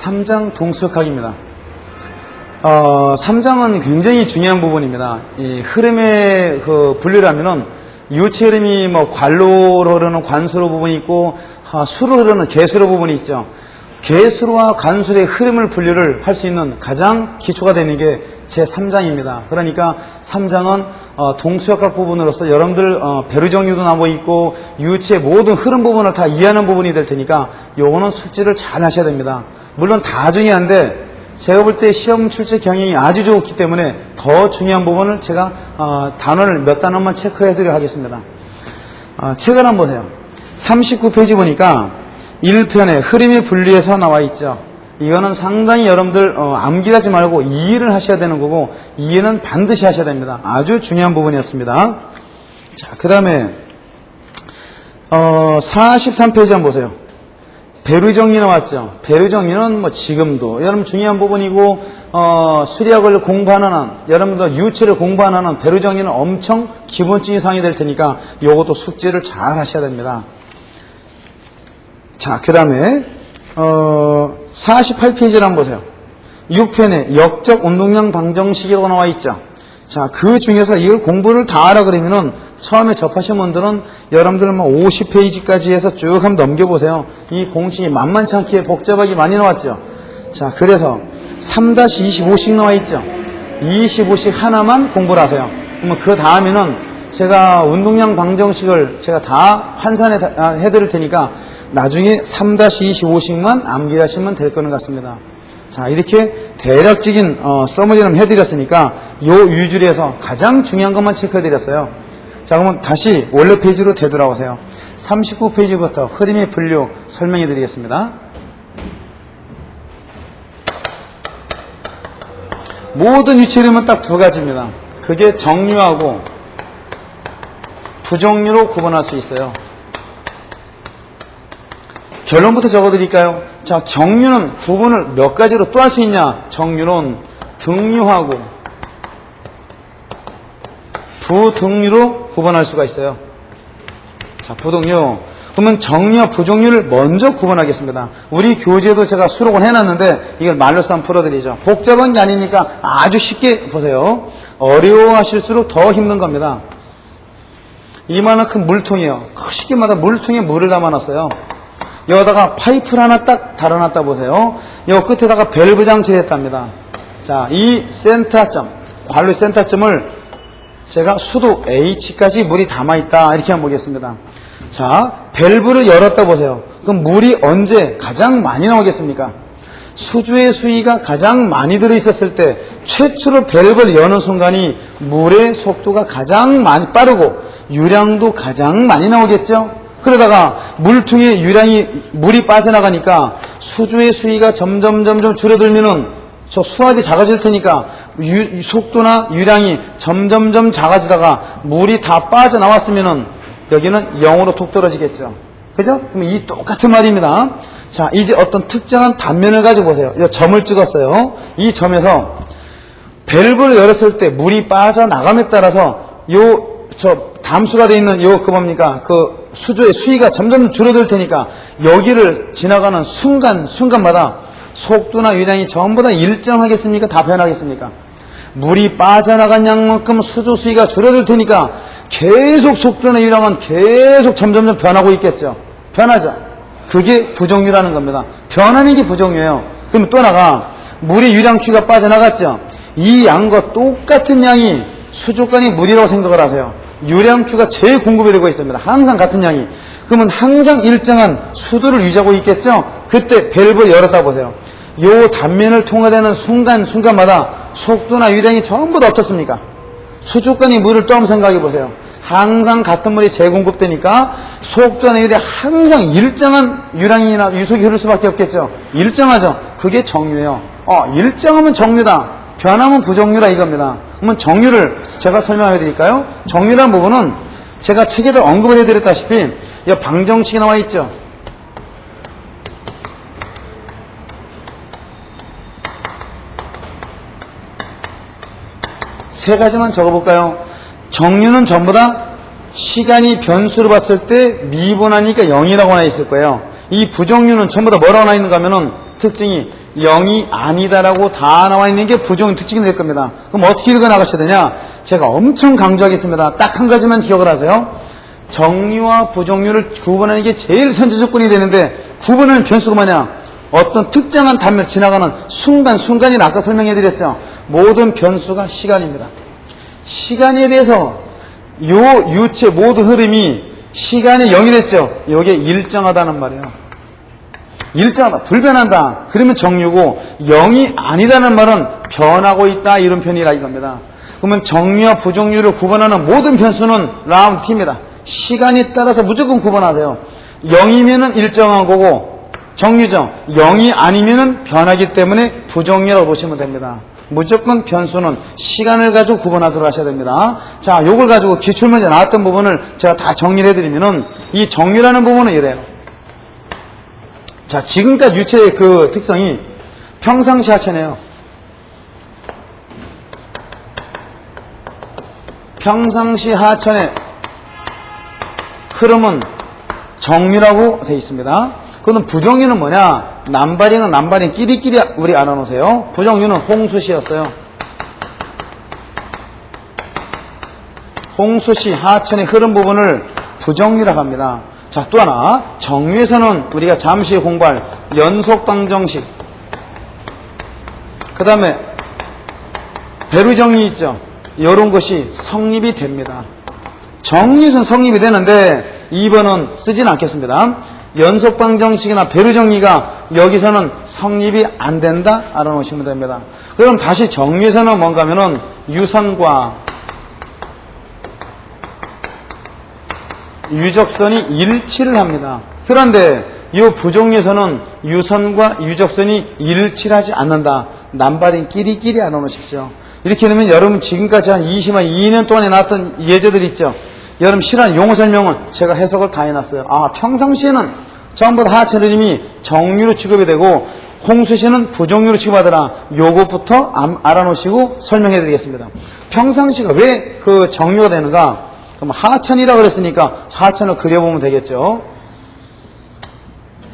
삼장 동수역학입니다. 삼장은 굉장히 중요한 부분입니다. 이 흐름의 그 분류를 하면은 유체 흐름이 뭐 관로로 흐르는 관수로 부분이 있고 수로 흐르는 개수로 부분이 있죠. 개수로와 관수의 흐름을 분류를 할 수 있는 가장 기초가 되는 게 제3장입니다. 그러니까 3장은 동수역학 부분으로서 여러분들 배류정류도 나와 있고 유체의 모든 흐름 부분을 다 이해하는 부분이 될 테니까 요거는 숙지를 잘 하셔야 됩니다. 물론 다 중요한데 제가 볼 때 시험 출제 경향이 아주 좋기 때문에 더 중요한 부분을 제가 단원을 몇 단원만 체크해 드리도록 하겠습니다. 책을 한번 보세요. 39페이지 보니까 1편에 흐름이 분리해서 나와 있죠. 이거는 상당히 여러분들 암기하지 말고 이해를 하셔야 되는 거고 이해는 반드시 하셔야 됩니다. 아주 중요한 부분이었습니다. 자, 그 다음에 43페이지 한번 보세요. 배류정리 나왔죠. 배류정리는 뭐 지금도 여러분 중요한 부분이고 수리학을 공부하는 한 여러분들 유체를 공부하는 한 배류정리는 엄청 기본적인 사항이 될 테니까 요것도 숙지를 잘 하셔야 됩니다. 자, 그 다음에 48페이지를 한번 보세요. 6편에 역적 운동량 방정식이라고 나와 있죠. 자, 그 중에서 이걸 공부를 다 하라 그러면은 처음에 접하신 분들은 여러분들 뭐 50페이지까지 해서 쭉 한번 넘겨보세요. 이 공식이 만만치 않게 복잡하게 많이 나왔죠. 자, 그래서 3-25씩 나와 있죠. 25씩 하나만 공부를 하세요. 그러면 그 다음에는 제가 운동량 방정식을 제가 다 환산해 드릴 테니까 나중에 3-25씩만 암기하시면 될 거는 같습니다. 자, 이렇게 대략적인 서머리를 해드렸으니까 요 위주에서 가장 중요한 것만 체크해드렸어요. 자, 그러면 다시 원래 페이지로 되돌아오세요. 39페이지부터 흐름의 분류 설명해드리겠습니다. 모든 유체 흐름은 딱 두 가지입니다. 그게 정류하고 부정류로 구분할 수 있어요. 결론부터 적어드릴까요? 자, 정류는 구분을 몇 가지로 또 할 수 있냐? 정류는 등류하고 부등류로 구분할 수가 있어요. 자, 부등류. 그러면 정류와 부정류를 먼저 구분하겠습니다. 우리 교재도 제가 수록을 해놨는데 이걸 말로서 한번 풀어드리죠. 복잡한 게 아니니까 아주 쉽게 보세요. 어려워하실수록 더 힘든 겁니다. 이만큼 물통이에요. 쉽게 말하면 물통에 물을 담아놨어요. 여기다가 파이프를 하나 딱 달아놨다 보세요. 요 끝에다가 밸브 장치를 했답니다. 자, 이 센터점, 관로 센터점을 제가 수도 H까지 물이 담아있다 이렇게 한번 보겠습니다. 자, 밸브를 열었다 보세요. 그럼 물이 언제 가장 많이 나오겠습니까? 수주의 수위가 가장 많이 들어있었을 때 최초로 밸브를 여는 순간이 물의 속도가 가장 많이 빠르고 유량도 가장 많이 나오겠죠? 그러다가 물통에 물이 빠져나가니까 수주의 수위가 점점 줄어들면은 저 수압이 작아질 테니까 속도나 유량이 점점 작아지다가 물이 다 빠져나왔으면은 여기는 0으로 톡 떨어지겠죠. 그죠? 그럼 이 똑같은 말입니다. 자, 이제 어떤 특정한 단면을 가지고 보세요. 이 점을 찍었어요. 이 점에서 밸브를 열었을 때 물이 빠져나감에 따라서 담수가 되어 있는 뭡니까? 그 수조의 수위가 점점 줄어들 테니까 여기를 지나가는 순간마다 속도나 유량이 전부 다 일정하겠습니까? 다 변하겠습니까? 물이 빠져나간 양만큼 수조 수위가 줄어들 테니까 계속 속도나 유량은 계속 점점 변하고 있겠죠. 변하죠. 그게 부정류라는 겁니다. 변하는 게 부정류예요. 그럼 또 나가 물의 유량 Q가 빠져나갔죠. 이 양과 똑같은 양이 수족관의 물이라고 생각을 하세요. 유량 Q가 제일 공급이 되고 있습니다. 항상 같은 양이. 그러면 항상 일정한 수도를 유지하고 있겠죠? 그때 밸브를 열었다 보세요. 요 단면을 통과되는 순간마다 속도나 유량이 전부 다 어떻습니까? 수족관의 물을 또 한번 생각해 보세요. 항상 같은 물이 재공급되니까 속도나 유량이 항상 일정한 유량이나 유속이 흐를 수밖에 없겠죠? 일정하죠? 그게 정류예요. 일정하면 정류다. 변하면 부정류라 이겁니다. 그러면 정류를 제가 설명해 드릴까요? 정류라는 부분은 제가 책에도 언급을 해드렸다시피 이 방정식이 나와 있죠. 세 가지만 적어볼까요? 정류는 전부 다 시간이 변수로 봤을 때 미분하니까 0이라고 나와 있을 거예요. 이 부정류는 전부 다 뭐라고 나와 있는가 하면은 특징이 0이 아니다라고 다 나와 있는 게 부정의 특징이 될 겁니다. 그럼 어떻게 읽어 나가셔야 되냐? 제가 엄청 강조하겠습니다. 딱 한 가지만 기억을 하세요. 정류와 부정류를 구분하는 게 제일 선제 조건이 되는데, 구분하는 변수가 뭐냐? 어떤 특정한 단면을 지나가는 순간이라 아까 설명해 드렸죠. 모든 변수가 시간입니다. 시간에 대해서 요 유체 모든 흐름이 시간이 0이랬죠. 이게 일정하다는 말이에요. 일정하다, 불변한다. 그러면 정류고, 0이 아니다는 말은 변하고 있다, 이런 편이라 이겁니다. 그러면 정류와 부정류를 구분하는 모든 변수는 라운드 T입니다. 시간에 따라서 무조건 구분하세요. 0이면은 일정한 거고, 정류죠. 0이 아니면은 변하기 때문에 부정류라고 보시면 됩니다. 무조건 변수는 시간을 가지고 구분하도록 하셔야 됩니다. 자, 요걸 가지고 기출문제 나왔던 부분을 제가 다 정리를 해드리면은, 이 정류라는 부분은 이래요. 자, 지금까지 유체의 그 특성이 평상시 하천이에요. 평상시 하천의 흐름은 정류라고 되어 있습니다. 그럼 부정류는 뭐냐? 남바링은 남바링 끼리끼리 우리 알아놓으세요. 부정류는 홍수시였어요. 홍수시 하천의 흐름 부분을 부정류라고 합니다. 자, 또 하나, 정류에서는 우리가 잠시 공부할 연속방정식, 그 다음에 배류정리 있죠. 이런 것이 성립이 됩니다. 정류에서는 성립이 되는데 2번은 쓰진 않겠습니다. 연속방정식이나 배류정리가 여기서는 성립이 안 된다 알아놓으시면 됩니다. 그럼 다시 정류에서는 뭔가 하면은 유선과 유적선이 일치를 합니다. 그런데 이 부정류에서는 유선과 유적선이 일치를 하지 않는다. 남발인 끼리끼리 알아놓으십시오. 이렇게 되면 여러분 지금까지 한 22년 동안에 나왔던 예제들 있죠. 여러분 싫어하는 용어 설명은 제가 해석을 다 해놨어요. 아, 평상시에는 전부 다 하천 흐름이 정류로 취급이 되고 홍수시는 부정류로 취급하더라. 요것부터 알아놓으시고 설명해 드리겠습니다. 평상시가 왜 그 정류가 되는가? 그럼 하천이라고 그랬으니까 하천을 그려보면 되겠죠.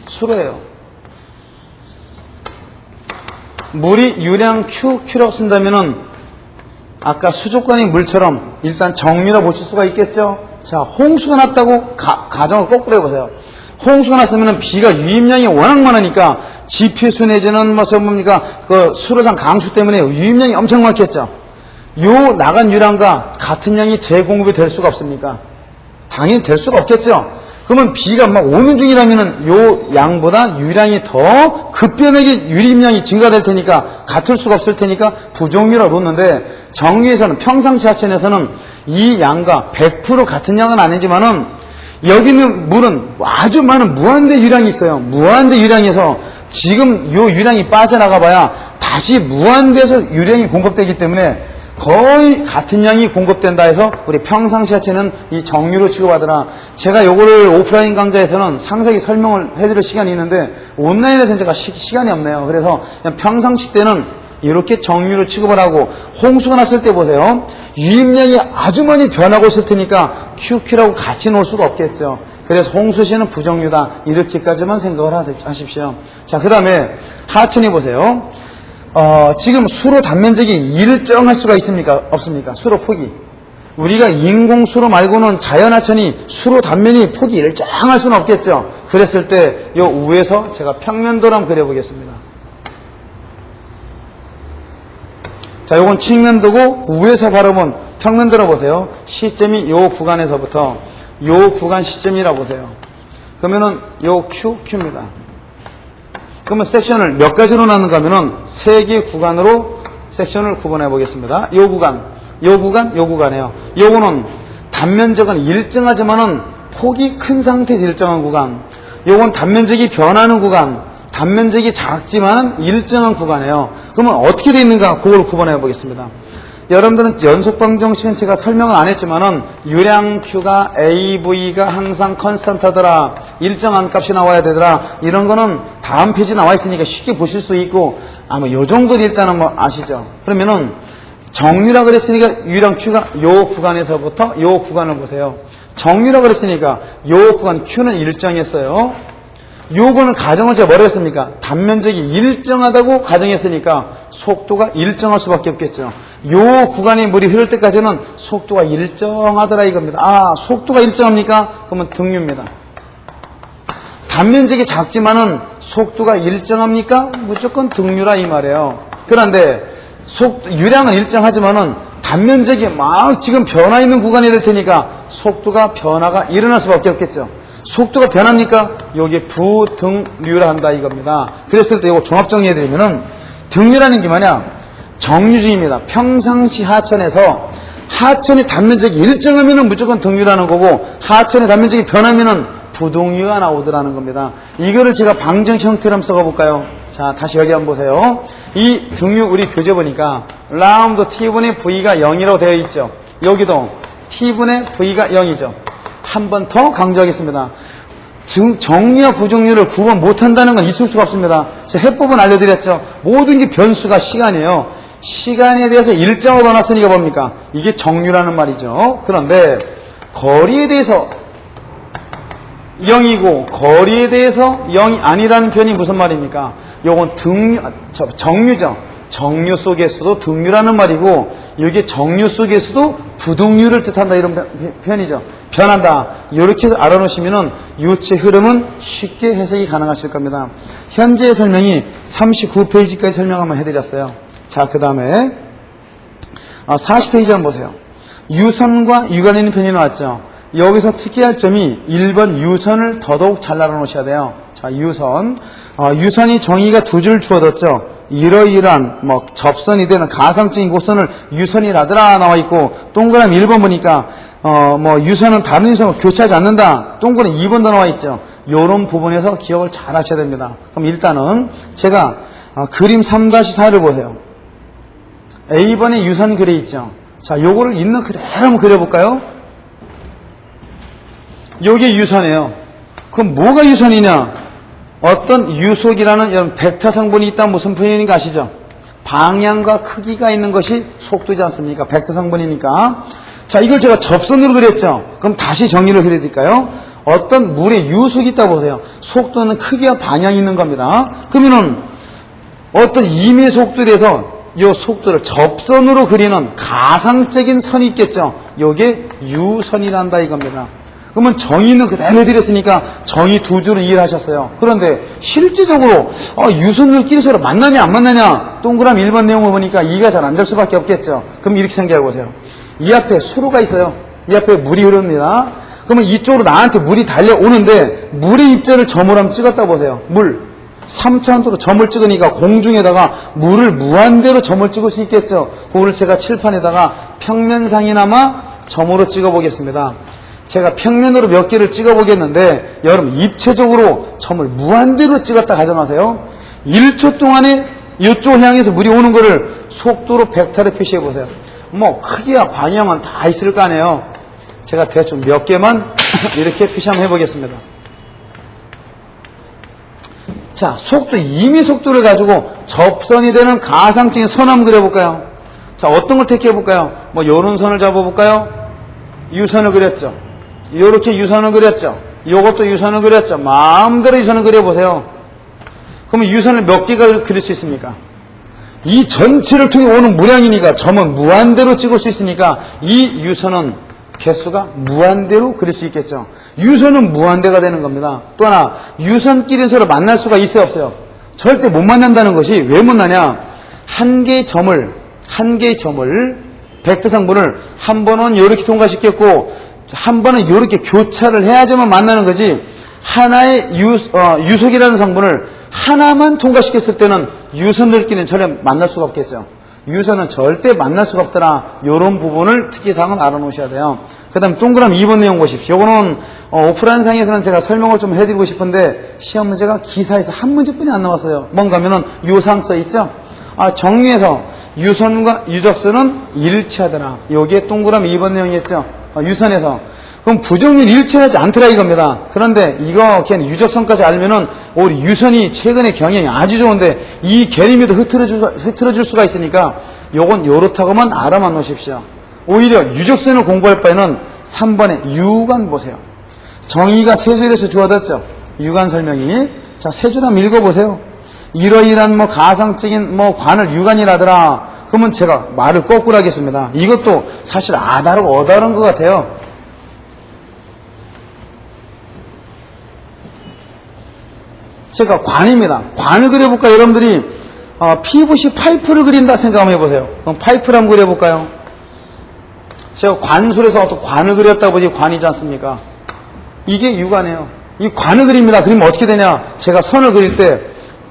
수로예요. 물이 유량 Q라고 쓴다면은 아까 수족관의 물처럼 일단 정류라 보실 수가 있겠죠. 자, 홍수가 났다고 가정을 거꾸로 해보세요. 홍수가 났으면 비가 유입량이 워낙 많으니까 지필수 내지는 뭡니까 그 수로장 강수 때문에 유입량이 엄청 많겠죠. 요 나간 유량과 같은 양이 재공급이 될 수가 없습니까? 당연히 될 수가 없겠죠. 그러면 비가 막 오는 중이라면은 요 양보다 유량이 더 급변하게 유입량이 증가될 테니까 같을 수가 없을 테니까 부정류라고 놓는데, 정류에서는 평상시 하천에서는 이 양과 100% 같은 양은 아니지만은 여기는 물은 아주 많은 무한대 유량이 있어요. 무한대 유량에서 지금 요 유량이 빠져나가 봐야 다시 무한대에서 유량이 공급되기 때문에 거의 같은 양이 공급된다 해서 우리 평상시 하천은 이 정류로 취급하더라. 제가 요거를 오프라인 강좌에서는 상세히 설명을 해드릴 시간이 있는데 온라인에서는 제가 시간이 없네요. 그래서 그냥 평상시 때는 이렇게 정류로 취급을 하고, 홍수가 났을 때 보세요. 유입량이 아주 많이 변하고 있을 테니까 QQ라고 같이 놓을 수가 없겠죠. 그래서 홍수시는 부정류다. 이렇게까지만 생각을 하십시오. 자, 그 다음에 하천이 보세요. 지금 수로 단면적이 일정할 수가 있습니까? 없습니까? 수로 폭이. 우리가 인공수로 말고는 자연하천이 수로 단면이 폭이 일정할 수는 없겠죠. 그랬을 때 요 위에서 제가 평면도를 한번 그려보겠습니다. 자, 요건 측면도고 위에서 바라본 평면도로 보세요. 시점이 요 구간에서부터 요 구간 시점이라고 보세요. 그러면은 요 Q입니다. 그러면 섹션을 몇 가지로 나누는가 하면은 3개 구간으로 섹션을 구분해 보겠습니다. 요 구간, 요 구간, 요 구간이에요. 요거는 단면적은 일정하지만은 폭이 큰 상태에서 일정한 구간. 요건 단면적이 변하는 구간, 단면적이 작지만 일정한 구간이에요. 그러면 어떻게 되어 있는가? 그걸 구분해 보겠습니다. 여러분들은 연속방정식은 제가 설명을 안 했지만은 유량 Q가 AV가 항상 컨스턴트더라, 일정한 값이 나와야 되더라, 이런 거는 다음 페이지 나와 있으니까 쉽게 보실 수 있고 아마 요 정도는 일단은 뭐 아시죠? 그러면은 정류라 그랬으니까 유량 Q가 요 구간에서부터 요 구간을 보세요. 정류라 그랬으니까 요 구간 Q는 일정했어요. 요거는 가정을 제가 뭐라 했습니까? 단면적이 일정하다고 가정했으니까 속도가 일정할 수밖에 없겠죠. 요 구간에 물이 흐를 때까지는 속도가 일정하더라 이겁니다. 아, 속도가 일정합니까? 그러면 등유입니다. 단면적이 작지만은 속도가 일정합니까? 무조건 등유라 이 말이에요. 그런데 유량은 일정하지만은 단면적이 막 지금 변화 있는 구간이 될 테니까 속도가 변화가 일어날 수밖에 없겠죠. 속도가 변합니까? 여기에 부등유라 한다 이겁니다. 그랬을 때 이거 종합 정리해드리면은 등유라는 게 뭐냐? 정유주의입니다. 평상시 하천에서 하천의 단면적이 일정하면은 무조건 등유라는 거고 하천의 단면적이 변하면은 부등유가 나오더라는 겁니다. 이거를 제가 방정 형태로 한번 써볼까요? 자, 다시 여기 한번 보세요. 이 등유 우리 교재 보니까 라운드 T분의 V가 0이라고 되어 있죠. 여기도 T분의 V가 0이죠. 한 번 더 강조하겠습니다. 정유와 부정유를 구분 못한다는 건 있을 수가 없습니다. 제가 해법은 알려드렸죠. 모든 게 변수가 시간이에요. 시간에 대해서 일정을 넣어놨으니까 뭡니까? 이게 정유라는 말이죠. 그런데 거리에 대해서 0이고 거리에 대해서 0이 아니라는 표현이 무슨 말입니까? 요건 정유죠. 정유 속에서도 등유라는 말이고 여기 정유 속에서도 부등유를 뜻한다 이런 표현이죠. 변한다. 이렇게 알아놓으시면은 유체 흐름은 쉽게 해석이 가능하실 겁니다. 현재 설명이 39페이지까지 설명 한번 해드렸어요. 자, 그 다음에 40페이지 한번 보세요. 유선과 유관에 있는 편이 나왔죠. 여기서 특이할 점이 1번 유선을 더더욱 잘 알아놓으셔야 돼요. 자, 유선. 유선이 정의가 두 줄 주어졌죠. 이러이러한 접선이 되는 가상적인 곡선을 유선이라더라 나와 있고 동그라미 1번 보니까 유선은 다른 유선과 교차하지 않는다. 동그라미 2번도 나와 있죠. 요런 부분에서 기억을 잘 하셔야 됩니다. 그럼 일단은 제가 그림 3-4를 보세요. A번에 유선 그려 있죠. 자, 요거를 있는 그대로 한번 그려볼까요? 요게 유선이에요. 그럼 뭐가 유선이냐? 어떤 유속이라는 이런 벡터 성분이 있다 무슨 표현인가 아시죠? 방향과 크기가 있는 것이 속도지 않습니까? 벡터 성분이니까. 자, 이걸 제가 접선으로 그렸죠. 그럼 다시 정리를 해드릴까요? 어떤 물에 유속이 있다고 보세요. 속도는 크기와 방향이 있는 겁니다. 그러면은 어떤 임의 속도에 대해서 이 속도를 접선으로 그리는 가상적인 선이 있겠죠. 이게 유선이란다 이겁니다. 그러면 정의는 그대로 해드렸으니까 정의 두 줄은 이해를 하셨어요. 그런데 실제적으로 유선들끼리 서로 만나냐 안 만나냐 동그라미 1번 내용을 보니까 이해가 잘 안 될 수밖에 없겠죠. 그럼 이렇게 생각해 보세요. 이 앞에 수로가 있어요. 이 앞에 물이 흐릅니다. 그러면 이쪽으로 나한테 물이 달려오는데 물의 입자를 점으로 한번 찍었다 보세요. 물 3차원도로 점을 찍으니까 공중에다가 물을 무한대로 점을 찍을 수 있겠죠. 그거를 제가 칠판에다가 평면상이나마 점으로 찍어 보겠습니다. 제가 평면으로 몇 개를 찍어 보겠는데 여러분 입체적으로 점을 무한대로 찍었다 가정하세요. 1초 동안에 이쪽을 향해서 물이 오는 거를 속도로 벡터를 표시해 보세요. 크기와 방향은 다 있을 거 아니에요. 제가 대충 몇 개만 이렇게 표시 한번 해보겠습니다. 자, 속도, 임의 속도를 가지고 접선이 되는 가상적인 선 한번 그려볼까요? 자, 어떤 걸 택해볼까요? 요런 선을 잡아볼까요? 유선을 그렸죠. 요렇게 유선을 그렸죠. 요것도 유선을 그렸죠. 마음대로 유선을 그려보세요. 그러면 유선을 몇 개가 그릴 수 있습니까? 이 전체를 통해 오는 물량이니까 점은 무한대로 찍을 수 있으니까 이 유선은 개수가 무한대로 그릴 수 있겠죠. 유선은 무한대가 되는 겁니다. 또 하나 유선끼리 서로 만날 수가 있어요 없어요? 절대 못 만난다는 것이 왜 못 나냐? 한 개의 점을 벡터 성분을 한 번은 이렇게 통과시켰고 한 번은 이렇게 교차를 해야지만 만나는 거지. 하나의 유속이라는 성분을 하나만 통과시켰을 때는 유선들끼리는 전혀 만날 수가 없겠죠. 유선은 절대 만날 수가 없더라. 이런 부분을 특이사항은 알아놓으셔야 돼요. 그 다음 동그라미 2번 내용 보십시오. 이거는 오프라인상에서는 제가 설명을 좀 해드리고 싶은데 시험 문제가 기사에서 한 문제뿐이 안 나왔어요. 뭔가 하면은 요상 써있죠. 정리해서 유선과 유적선은 일치하더라. 여기에 동그라미 2번 내용이었죠. 유선에서. 그럼 부정률 일치하지 않더라 이겁니다. 그런데 이거 그냥 유적선까지 알면은 우리 유선이 최근에 경향이 아주 좋은데 이 개념에도 흐트러질 수가 있으니까 요건 요렇다고만 알아만 놓으십시오. 오히려 유적선을 공부할 바에는 3번에 유관 보세요. 정의가 세 줄에서 주어졌죠. 유관 설명이. 자, 세 줄 한번 읽어보세요. 이러이러한 뭐 가상적인 뭐 관을 유관이라더라. 그러면 제가 말을 거꾸로 하겠습니다. 이것도 사실 아다르고 어다른 것 같아요. 제가 관입니다. 관을 그려볼까요? 여러분들이 PVC 파이프를 그린다 생각 한번 해보세요. 그럼 파이프를 한번 그려볼까요? 제가 관술에서 어떤 관을 그렸다 보니 관이지 않습니까? 이게 유관이에요. 이 관을 그립니다. 그리면 어떻게 되냐? 제가 선을 그릴 때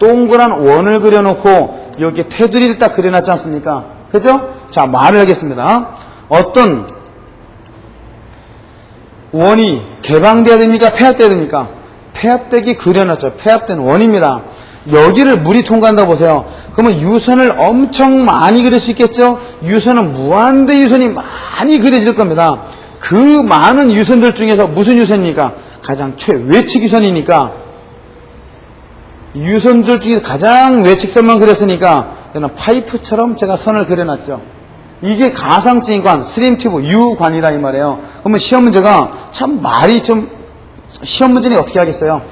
동그란 원을 그려놓고 여기에 테두리를 딱 그려놨지 않습니까? 그죠? 자, 말을 하겠습니다. 어떤 원이 개방돼야 됩니까? 폐합돼야 됩니까? 폐합되기 그려놨죠. 폐합된 원입니다. 여기를 물이 통과한다 보세요. 그러면 유선을 엄청 많이 그릴 수 있겠죠? 유선은 무한대 유선이 많이 그려질 겁니다. 그 많은 유선들 중에서 무슨 유선입니까? 가장 최외측 유선이니까 유선들 중에서 가장 외측선만 그렸으니까 저는 파이프처럼 제가 선을 그려놨죠. 이게 가상적인 관, 스트림튜브 유관이라 이 말이에요. 그러면 시험 문제가 참 말이 좀 시험 문제는 어떻게 하겠어요?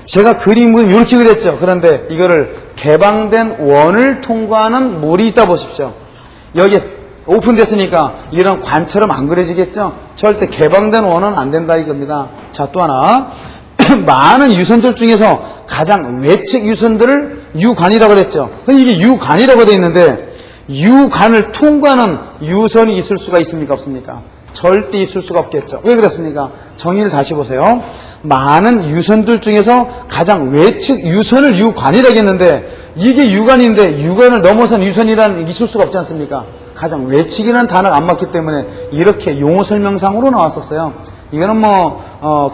제가 그림은 이렇게 그렸죠. 그런데 이거를 개방된 원을 통과하는 물이 있다 보십시오. 여기에 오픈됐으니까 이런 관처럼 안 그려지겠죠? 절대 개방된 원은 안 된다 이겁니다. 자, 또 하나. 많은 유선들 중에서 가장 외측 유선들을 유관이라고 그랬죠. 이게 유관이라고 되어 있는데 유관을 통과하는 유선이 있을 수가 있습니까? 없습니까? 절대 있을 수가 없겠죠. 왜 그렇습니까? 정의를 다시 보세요. 많은 유선들 중에서 가장 외측 유선을 유관이라고 했는데 이게 유관인데 유관을 넘어선 유선이라는 있을 수가 없지 않습니까? 가장 외측이라는 단어가 안 맞기 때문에 이렇게 용어 설명상으로 나왔었어요. 이거는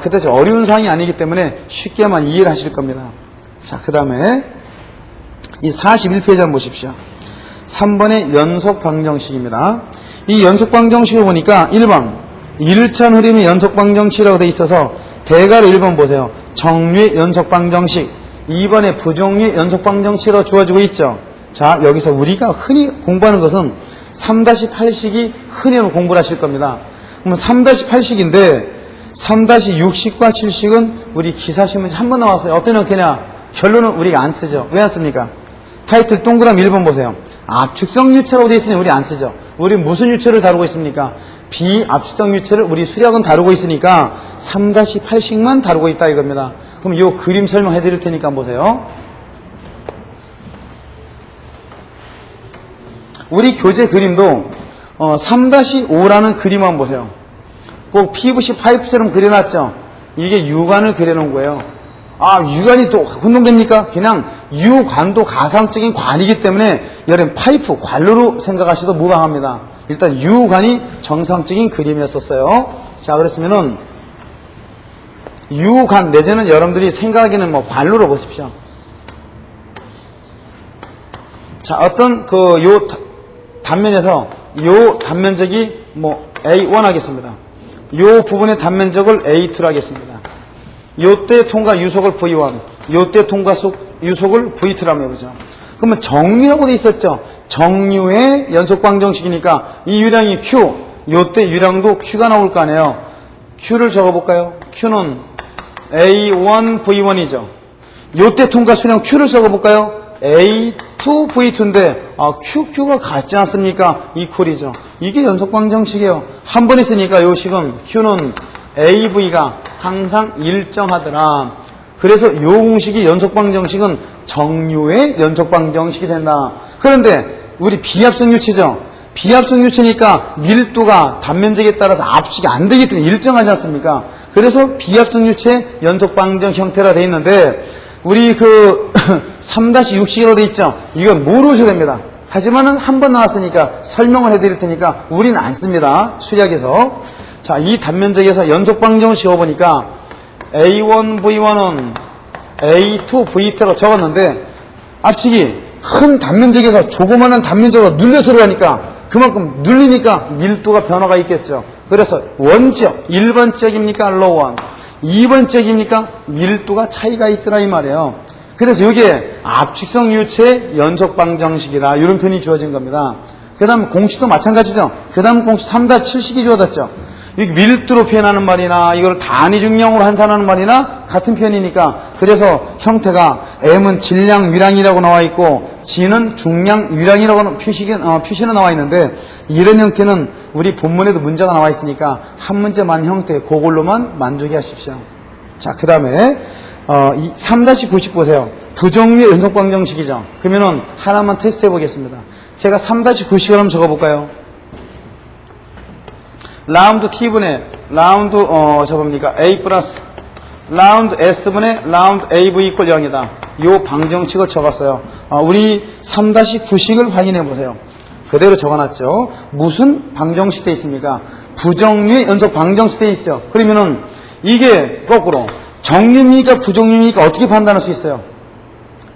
그다지 어려운 사항이 아니기 때문에 쉽게만 이해를 하실 겁니다. 자, 그 다음에 이 41페이지 한번 보십시오. 3번의 연속 방정식입니다. 이 연속 방정식을 보니까 1번 일찬 흐름의 연속 방정식이라고 되어 있어서 대괄호 1번 보세요. 정류의 연속 방정식. 2번에 부정류의 연속 방정식으로 주어지고 있죠. 자, 여기서 우리가 흔히 공부하는 것은 3-8식이 흔히 공부를 하실 겁니다. 그러면 3-8식인데 3-60과 70은 우리 기사시문제 한 번 나왔어요. 어떤 형태냐? 결론은 우리가 안 쓰죠. 왜 안 씁니까? 타이틀 동그라미 1번 보세요. 압축성 유체라고 되어 있으니 우리 안 쓰죠. 우리 무슨 유체를 다루고 있습니까? 비압축성 유체를 우리 수력은 다루고 있으니까 3-8식만 다루고 있다 이겁니다. 그럼 이 그림 설명해 드릴 테니까 한번 보세요. 우리 교재 그림도 3-5라는 그림 한번 보세요. 꼭 PVC 파이프처럼 그려놨죠. 이게 유관을 그려놓은 거예요. 아, 유관이 또 혼동됩니까? 그냥 유관도 가상적인 관이기 때문에 여러분 파이프 관로로 생각하셔도 무방합니다. 일단 유관이 정상적인 그림이었었어요. 자, 그랬으면은 유관 내지는 여러분들이 생각하기는 관로로 보십시오. 자, 어떤 요 단면에서 요 단면적이 A1 하겠습니다. 요 부분의 단면적을 A2로 하겠습니다. 요때 통과 유속을 V1, 요때 통과 유속을 V2라고 해보죠. 그러면 정류라고 돼 있었죠. 정류의 연속 방정식이니까 이 유량이 Q, 요때 유량도 Q가 나올 거 아니에요. Q를 적어볼까요? Q는 A1 V1이죠. 요때 통과 수량 Q를 적어볼까요? A2 V2인데 QQ가 같지 않습니까? 이퀄이죠. 이게 연속 방정식이에요. 한 번 있으니까 요 식은 Q는 AV가 항상 일정하더라. 그래서 요 공식이 연속 방정식은 정류의 연속 방정식이 된다. 그런데 우리 비압성 유체죠. 비압성 유체니까 밀도가 단면적에 따라서 압축이 안 되기 때문에 일정하지 않습니까? 그래서 비압성 유체 연속 방정 형태라 되어 있는데 우리 3-60으로 되어 있죠. 이건 모르셔도 됩니다. 하지만은 한 번 나왔으니까 설명을 해드릴 테니까 우리는 안 씁니다. 수리학에서. 자, 이 단면적에서 연속 방정을 씌워보니까 A1 V1은 A2 V2로 적었는데 압축이 큰 단면적에서 조그마한 단면적으로 눌려서 들어가니까 그만큼 눌리니까 밀도가 변화가 있겠죠. 그래서 원지역 1번 지역입니까? 로원 2번 지역입니까? 밀도가 차이가 있더라 이 말이에요. 그래서 이게 압축성 유체 연속 방정식이라 이런 표현이 주어진 겁니다. 그 다음 공식도 마찬가지죠. 그 다음 공식 3-7식이 주어졌죠. 이게 밀도로 표현하는 말이나 이걸 단위 중량으로 환산하는 말이나 같은 표현이니까 그래서 형태가 M은 질량 유량이라고 나와 있고 G는 중량 유량이라고 표시는 나와 있는데 이런 형태는 우리 본문에도 문제가 나와 있으니까 한 문제만 형태 그걸로만 만족해 하십시오. 자, 그 다음에 3-90 보세요. 부정유의 연속방정식이죠. 그러면은 하나만 테스트 해보겠습니다. 제가 3-90을 한번 적어볼까요? 라운드 t분의 라운드 뭡니까? a 플러스 라운드 s분의 라운드 av 이퀄 0이다. 요 방정식을 적었어요. 우리 3-9식을 확인해 보세요. 그대로 적어놨죠. 무슨 방정식 돼 있습니까? 부정유의 연속 방정식 돼 있죠. 그러면은 이게 거꾸로 정유입니까 부정유입니까 어떻게 판단할 수 있어요?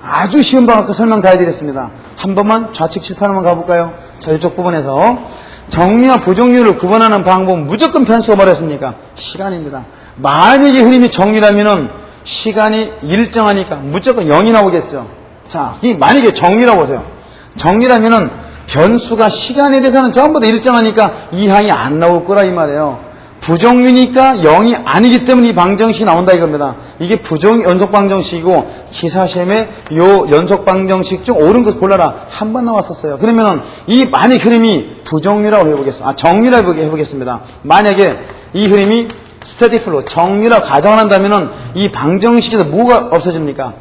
아주 쉬운 방법 설명 다 해드렸습니다. 한 번만 좌측 칠판으로 가볼까요? 자, 이쪽 부분에서 정유와 부정유를 구분하는 방법은 무조건 변수가 뭐랬습니까? 시간입니다. 만약에 흐름이 정유라면은 시간이 일정하니까 무조건 0이 나오겠죠. 자, 이 만약에 정유라고 보세요. 정유라면은 변수가 시간에 대해서는 전부 다 일정하니까 이 항이 안 나올 거라 이 말이에요. 부정유니까 0이 아니기 때문에 이 방정식이 나온다 이겁니다. 이게 연속 방정식이고 기사시험에 요 연속 방정식 중 옳은 것 골라라 한 번 나왔었어요. 그러면은 이 만약 흐름이 부정유라고 해보겠습니다. 정유라고 해보겠습니다. 만약에 이 흐름이 스테디 플로 정유라고 가정을 한다면은 이 방정식에서 뭐가 없어집니까?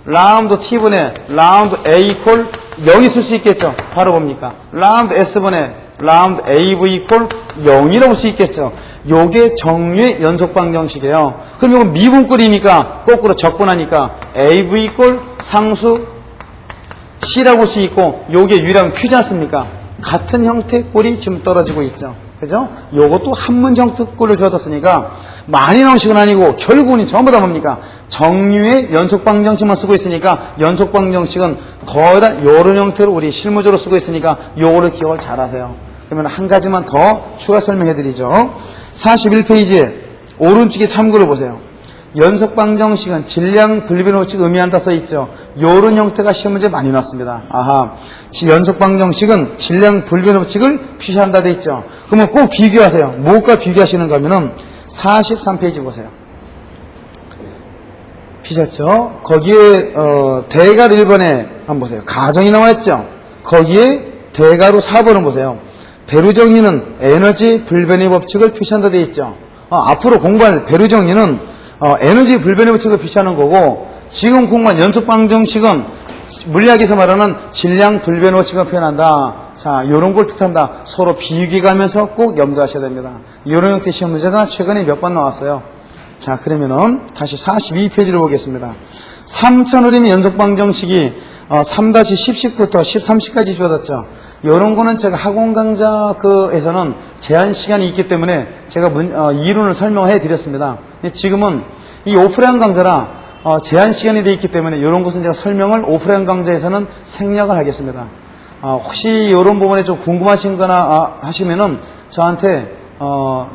라운드 t분의 라운드 a 이퀄 0이 쓸 수 있겠죠. 바로 뭡니까? 라운드 s분의 라운드 av 이퀄 0이라고 볼 수 있겠죠. 요게 정유의 연속 방정식이에요. 그럼 이건 미분꼴이니까 거꾸로 적분하니까 av 이퀄 상수 c라고 볼 수 있고 요게 유량 q지 않습니까? 같은 형태의 꼴이 지금 떨어지고 있죠. 그죠? 요것도 한 문제 형태의 꼴을 주어졌으니까 많이 나온 식은 아니고 결국은 전부 다 뭡니까? 정유의 연속 방정식만 쓰고 있으니까 연속 방정식은 거의 다 요런 형태로 우리 실무적으로 쓰고 있으니까 요거를 기억을 잘 하세요. 그러면 한 가지만 더 추가 설명해 드리죠. 41페이지에 오른쪽에 참고를 보세요. 연속 방정식은 질량 분리변 법칙을 의미한다 써 있죠. 요런 형태가 시험 문제 많이 났습니다. 아하, 연속 방정식은 질량 분리변 법칙을 표시한다 돼 있죠. 그러면 꼭 비교하세요. 뭐가 비교하시는가 하면은 43페이지 보세요. 피셨죠? 거기에 대괄호 1번에 한번 보세요. 가정이 나와 있죠. 거기에 대괄호 4번을 보세요. 배류정리는 에너지 불변의 법칙을 표시한다 돼 있죠. 앞으로 공부할 배류정리는 에너지 불변의 법칙을 표시하는 거고 지금 공부한 연속방정식은 물리학에서 말하는 질량 불변의 법칙을 표현한다. 자, 요런 걸 뜻한다. 서로 비교가면서 꼭 염두하셔야 됩니다. 요런 형태 시험 문제가 최근에 몇 번 나왔어요. 자, 그러면은 다시 42페이지를 보겠습니다. 3천 흐름의 연속방정식이 3-10식부터 13식까지 주어졌죠. 이런 거는 제가 학원 강좌에서는 제한 시간이 있기 때문에 제가 이론을 설명해 드렸습니다. 지금은 이 오프라인 강좌라 제한 시간이 되어 있기 때문에 이런 것은 제가 설명을 오프라인 강좌에서는 생략을 하겠습니다. 혹시 이런 부분에 좀 궁금하신 거나 하시면은 저한테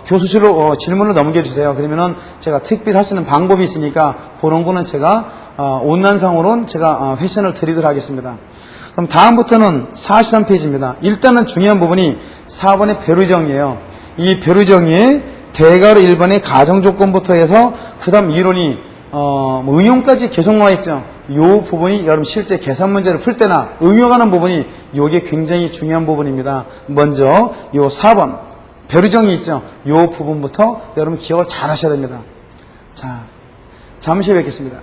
교수실로 질문을 넘겨주세요. 그러면은 제가 특별히 할 수 있는 방법이 있으니까 그런 거는 제가 온라인상으로는 제가 회신을 드리도록 하겠습니다. 그럼 다음부터는 43페이지입니다. 일단은 중요한 부분이 4번의 배류정의예요. 이 배류정의의 대괄호 1번의 가정조건부터 해서 그 다음 이론이 응용까지 계속 나와 있죠. 이 부분이 여러분 실제 계산 문제를 풀 때나 응용하는 부분이 이게 굉장히 중요한 부분입니다. 먼저 이 4번 배류정의 있죠. 이 부분부터 여러분 기억을 잘 하셔야 됩니다. 자, 잠시 뵙겠습니다.